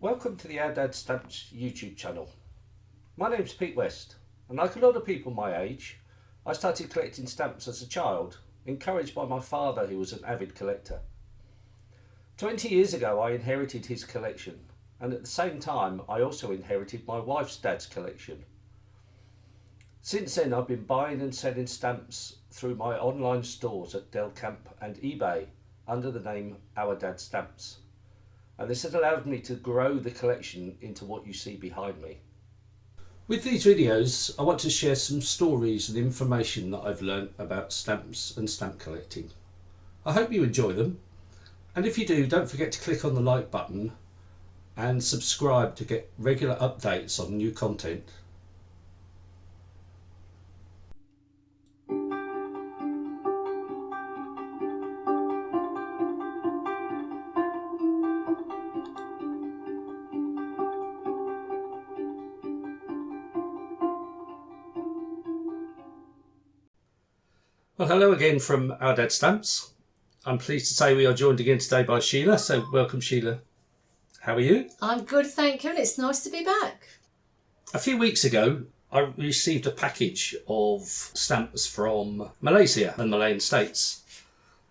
Welcome to the Our Dad Stamps YouTube channel. My name's Pete West, and like a lot of people my age, I started collecting stamps as a child, encouraged by my father, who was an avid collector. 20 years ago I inherited his collection, and at the same time I also inherited my wife's dad's collection. Since then I've been buying and selling stamps through my online stores at Delcamp and eBay under the name Our Dad Stamps. And this has allowed me to grow the collection into what you see behind me. With these videos, I want to share some stories and information that I've learnt about stamps and stamp collecting. I hope you enjoy them, and if you do, don't forget to click on the like button and subscribe to get regular updates on new content. Well, hello again from Our Dad Stamps. I'm pleased to say we are joined again today by Sheila, so welcome Sheila. How are you? I'm good, thank you, and it's nice to be back. A few weeks ago I received a package of stamps from Malaysia and Malayan States,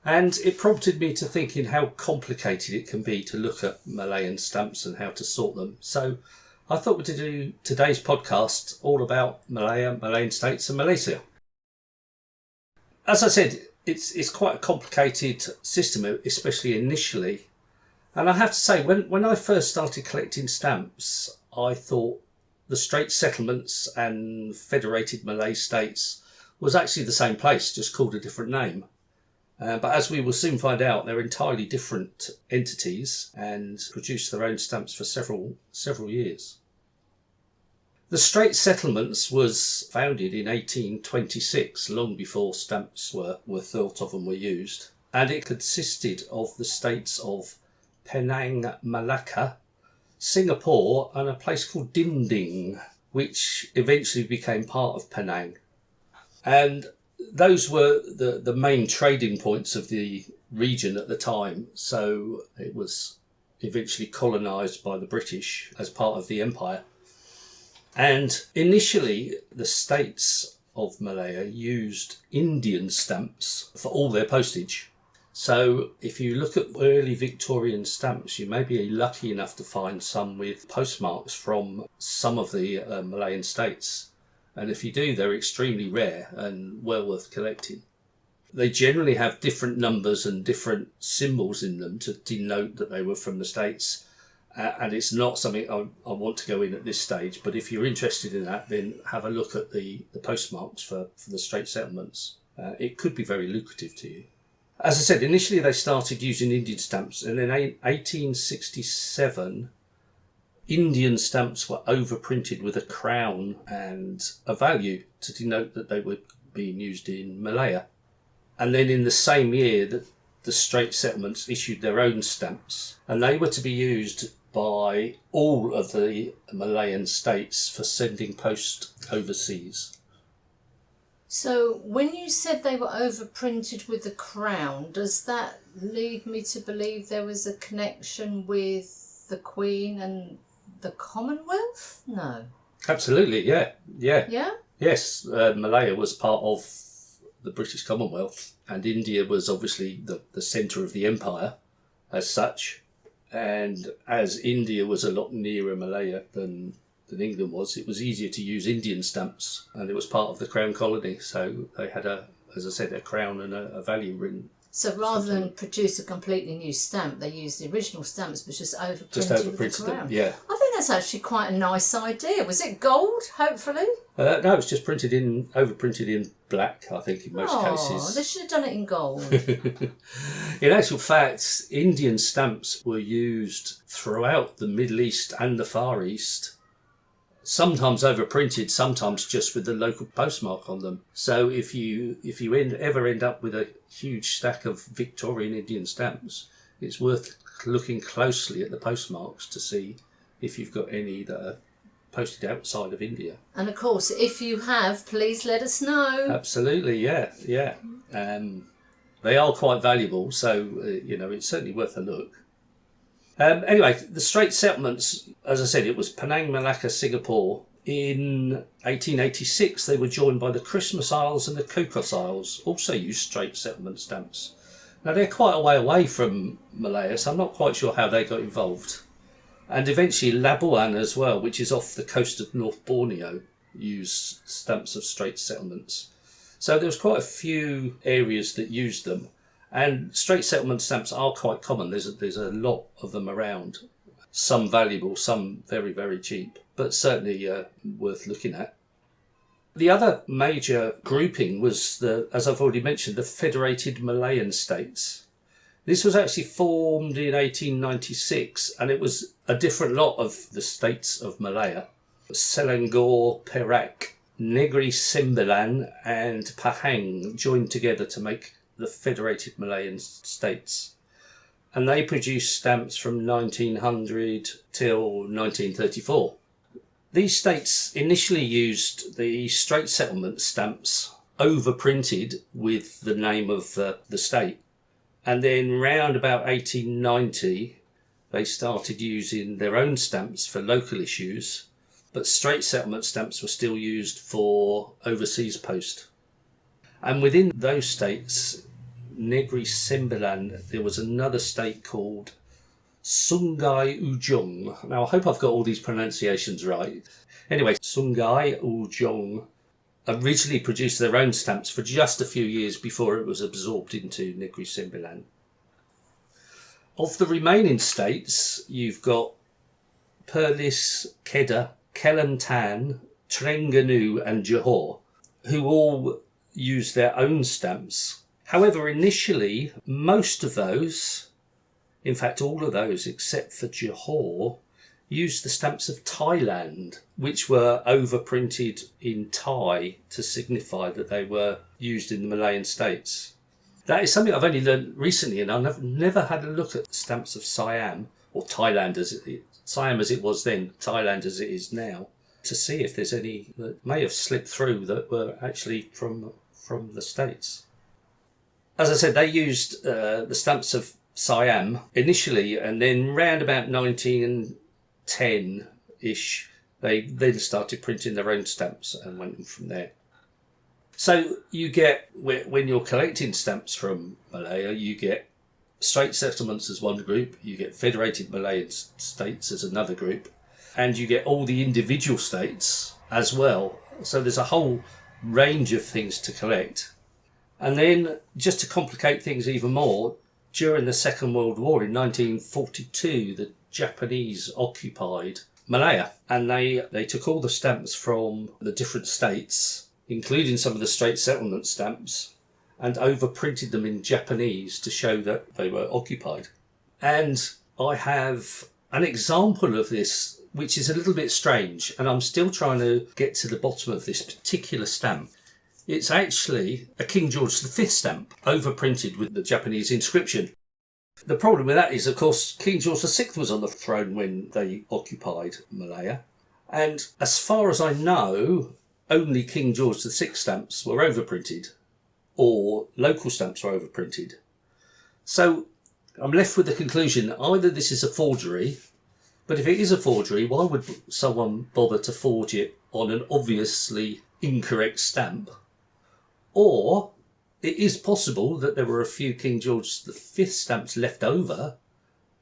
and it prompted me to thinking how complicated it can be to look at Malayan stamps and how to sort them. So I thought we'd do today's podcast all about Malaya, Malayan States and Malaysia. As I said, it's quite a complicated system, especially initially. And I have to say, when I first started collecting stamps, I thought the Straits Settlements and Federated Malayan States was actually the same place, just called a different name. But as we will soon find out, they're entirely different entities and produced their own stamps for several years. The Straits Settlements was founded in 1826, long before stamps were thought of and were used, and it consisted of the states of Penang, Malacca, Singapore and a place called Dinding, which eventually became part of Penang. And those were the main trading points of the region at the time, so it was eventually colonised by the British as part of the empire. And initially, the states of Malaya used Indian stamps for all their postage. So if you look at early Victorian stamps, you may be lucky enough to find some with postmarks from some of the Malayan states. And if you do, they're extremely rare and well worth collecting. They generally have different numbers and different symbols in them to denote that they were from the states. And it's not something I want to go in at this stage, but if you're interested in that, then have a look at the postmarks for the Straits Settlements. It could be very lucrative to you. As I said, initially they started using Indian stamps, and in 1867, Indian stamps were overprinted with a crown and a value to denote that they were being used in Malaya. And then in the same year, the Straits Settlements issued their own stamps, and they were to be used by all of the Malayan states for sending post overseas. So when you said they were overprinted with the crown, does that lead me to believe there was a connection with the Queen and the Commonwealth? No. Absolutely, yeah. Yeah? Yes, Malaya was part of the British Commonwealth, and India was obviously the centre of the empire as such. And as India was a lot nearer Malaya than England was, it was easier to use Indian stamps, and it was part of the Crown colony. So they had as I said, a crown and a value written. So rather than produce a completely new stamp, they used the original stamps but just overprinted with the crown. Them, yeah. I think that's actually quite a nice idea. Was it gold, hopefully? No, it's just overprinted in black, I think, in most cases. They should have done it in gold. In actual fact, Indian stamps were used throughout the Middle East and the Far East. Sometimes overprinted, sometimes just with the local postmark on them. So if you ever end up with a huge stack of Victorian Indian stamps, it's worth looking closely at the postmarks to see if you've got any that are posted outside of India. And of course, if you have, please let us know. Absolutely, yeah. They are quite valuable, so it's certainly worth a look. Anyway, the Straits Settlements, as I said, it was Penang, Malacca, Singapore. In 1886, they were joined by the Christmas Isles and the Cocos Isles, also used Straits Settlement stamps. Now, they're quite a way away from Malaya, so I'm not quite sure how they got involved. And eventually Labuan as well, which is off the coast of North Borneo, used stamps of Straits Settlements. So there was quite a few areas that used them. And Straits Settlement stamps are quite common. There's a lot of them around. Some valuable, some very, very cheap, but certainly worth looking at. The other major grouping was, as I've already mentioned, the Federated Malayan States. This was actually formed in 1896, and it was a different lot of the states of Malaya. Selangor, Perak, Negri Sembilan and Pahang joined together to make the Federated Malayan States. And they produced stamps from 1900 till 1934. These states initially used the Straits Settlement stamps overprinted with the name of the state. And then round about 1890, they started using their own stamps for local issues, but Straits Settlement stamps were still used for overseas post. And within those states, Negri Sembilan, there was another state called Sungai Ujong. Now, I hope I've got all these pronunciations right. Anyway, Sungai Ujong originally produced their own stamps for just a few years before it was absorbed into Negri Sembilan. Of the remaining states, you've got Perlis, Kedah, Kelantan, Terengganu and Johor, who all use their own stamps. However, initially, most of those, in fact all of those except for Johor, used the stamps of Thailand, which were overprinted in Thai to signify that they were used in the Malayan states. That is something I've only learned recently, and I've never had a look at stamps of Siam, or Thailand Siam as it was then, Thailand as it is now, to see if there's any that may have slipped through that were actually from the States. As I said, they used the stamps of Siam initially, and then round about 1910-ish, they then started printing their own stamps and went from there. So you get, when you're collecting stamps from Malaya, you get Straits Settlements as one group, you get Federated Malayan States as another group, and you get all the individual states as well. So there's a whole range of things to collect. And then, just to complicate things even more, during the Second World War in 1942, the Japanese occupied Malaya, and they took all the stamps from the different states, including some of the Straits Settlement stamps, and overprinted them in Japanese to show that they were occupied. And I have an example of this, which is a little bit strange, and I'm still trying to get to the bottom of this particular stamp. It's actually a King George V stamp, overprinted with the Japanese inscription. The problem with that is, of course, King George VI was on the throne when they occupied Malaya. And as far as I know, only King George VI stamps were overprinted, or local stamps were overprinted. So I'm left with the conclusion that either this is a forgery, but if it is a forgery, why would someone bother to forge it on an obviously incorrect stamp? Or it is possible that there were a few King George V stamps left over,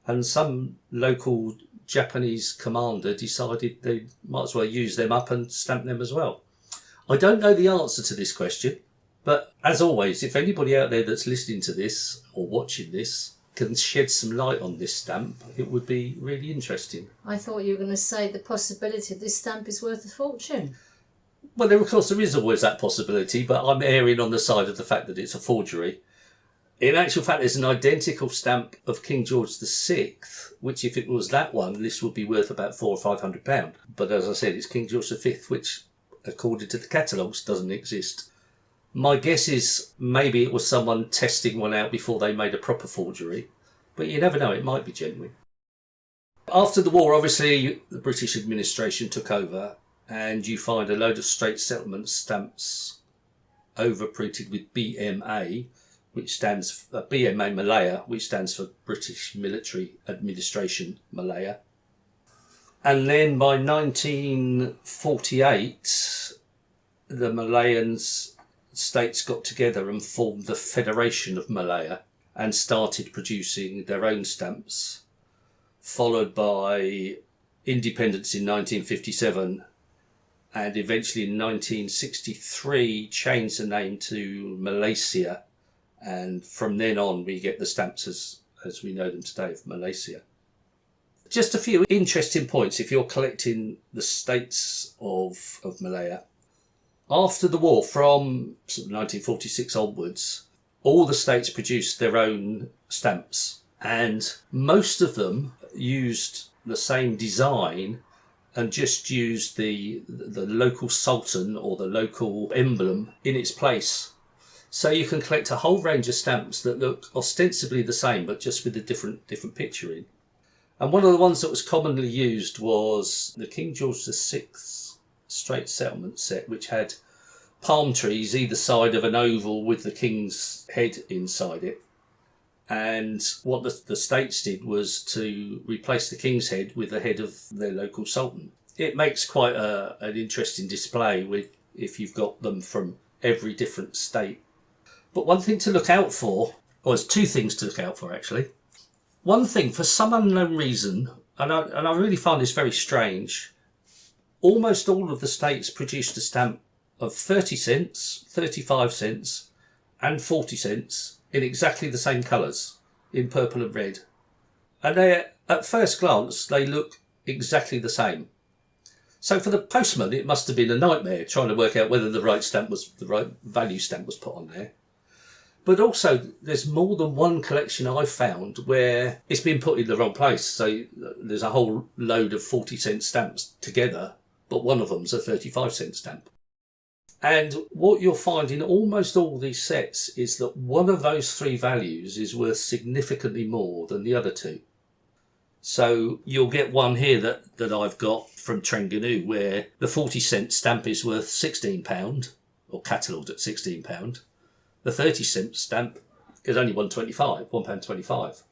and some local Japanese commander decided they might as well use them up and stamp them as well. I don't know the answer to this question, but as always, if anybody out there that's listening to this or watching this can shed some light on this stamp, it would be really interesting. I thought you were going to say the possibility this stamp is worth a fortune. Well, of course, there is always that possibility, but I'm erring on the side of the fact that it's a forgery. In actual fact, there's an identical stamp of King George VI, which if it was that one, this would be worth about £400 or £500. But as I said, it's King George V, which, according to the catalogues, doesn't exist. My guess is maybe it was someone testing one out before they made a proper forgery, but you never know, it might be genuine. After the war, obviously, the British administration took over, and you find a load of Straits Settlement stamps overprinted with BMA, which stands for BMA Malaya, which stands for British Military Administration Malaya. And then by 1948, the Malayan states got together and formed the Federation of Malaya and started producing their own stamps, followed by independence in 1957, and eventually in 1963 changed the name to Malaysia, and from then on we get the stamps as we know them today of Malaysia. Just a few interesting points if you're collecting the states of Malaya. After the war, from sort of 1946 onwards, all the states produced their own stamps, and most of them used the same design and just used the local sultan or the local emblem in its place. So you can collect a whole range of stamps that look ostensibly the same, but just with a different picture in. And one of the ones that was commonly used was the King George VI Straits Settlements set, which had palm trees either side of an oval with the king's head inside it. And what the states did was to replace the king's head with the head of their local sultan. It makes quite an interesting display if you've got them from every different state. But one thing to look out for, or there's two things to look out for actually. One thing, for some unknown reason, and I really find this very strange, almost all of the states produced a stamp of 30 cents, 35 cents and 40 cents in exactly the same colours, in purple and red. And they, at first glance, they look exactly the same. So for the postman, it must have been a nightmare trying to work out whether the right value stamp was put on there. But also, there's more than one collection I've found where it's been put in the wrong place. So there's a whole load of 40-cent stamps together, but one of them's a 35-cent stamp. And what you'll find in almost all these sets is that one of those three values is worth significantly more than the other two. So you'll get one here that I've got from Trengganu where the 40-cent stamp is worth £16, or catalogued at £16. The 30-cent stamp is only £1.25.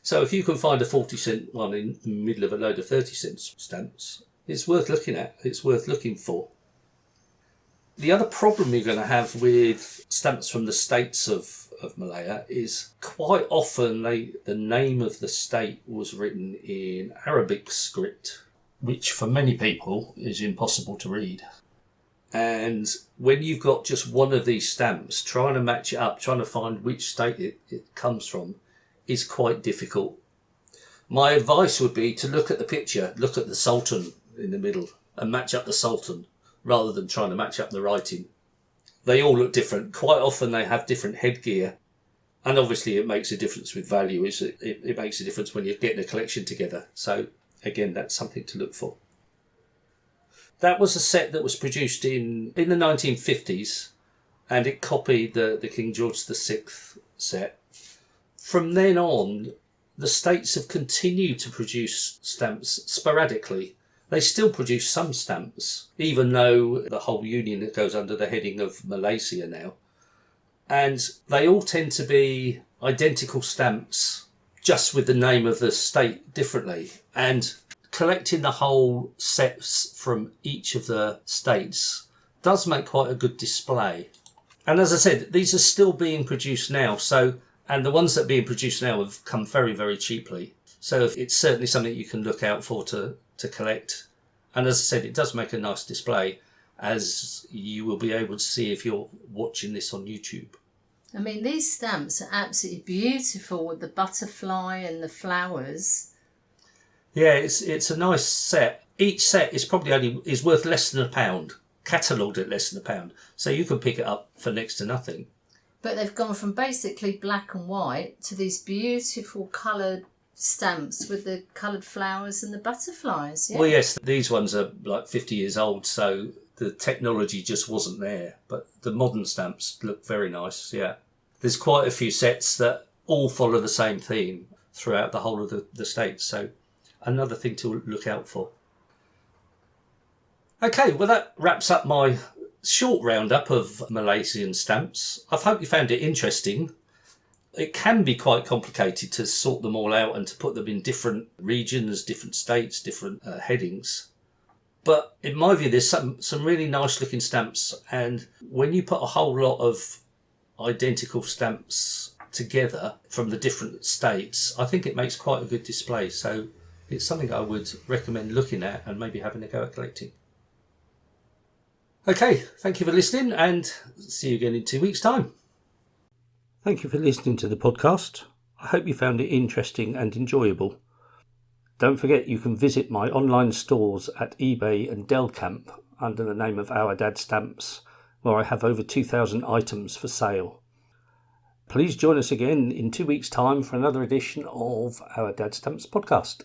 So if you can find a 40-cent one in the middle of a load of 30-cent stamps, it's worth looking at, it's worth looking for. The other problem you're going to have with stamps from the states of Malaya is quite often the name of the state was written in Arabic script, which for many people is impossible to read. And when you've got just one of these stamps, trying to match it up, trying to find which state it comes from is quite difficult. My advice would be to look at the picture, look at the Sultan in the middle and match up the Sultan, rather than trying to match up the writing. They all look different. Quite often they have different headgear. And obviously it makes a difference with value. It makes a difference when you're getting a collection together. So again, that's something to look for. That was a set that was produced in the 1950s, and it copied the King George VI set. From then on, the states have continued to produce stamps sporadically. They still produce some stamps, even though the whole union goes under the heading of Malaysia now. And they all tend to be identical stamps, just with the name of the state differently. And collecting the whole sets from each of the states does make quite a good display. And as I said, these are still being produced now. And the ones that are being produced now have come very, very cheaply. So it's certainly something you can look out for to collect. And as I said, it does make a nice display, as you will be able to see if you're watching this on YouTube. I mean, these stamps are absolutely beautiful with the butterfly and the flowers. Yeah, it's a nice set. Each set is probably is worth less than £1, catalogued at less than £1. So you can pick it up for next to nothing. But they've gone from basically black and white to these beautiful coloured stamps with the coloured flowers and the butterflies. Yeah. Well, yes, these ones are like 50 years old, so the technology just wasn't there. But the modern stamps look very nice, yeah. There's quite a few sets that all follow the same theme throughout the whole of the states, so another thing to look out for. Okay, well that wraps up my short roundup of Malaysian stamps. I hope you found it interesting. it can be quite complicated to sort them all out and to put them in different regions, different states, different headings. But in my view, there's some really nice looking stamps, and when you put a whole lot of identical stamps together from the different states, I think it makes quite a good display. So it's something I would recommend looking at and maybe having a go at collecting. Okay, thank you for listening, and see you again in 2 weeks' time. Thank you for listening to the podcast. I hope you found it interesting and enjoyable. Don't forget you can visit my online stores at eBay and Delcamp under the name of Our Dad Stamps, where I have over 2,000 items for sale. Please join us again in 2 weeks' time for another edition of Our Dad Stamps podcast.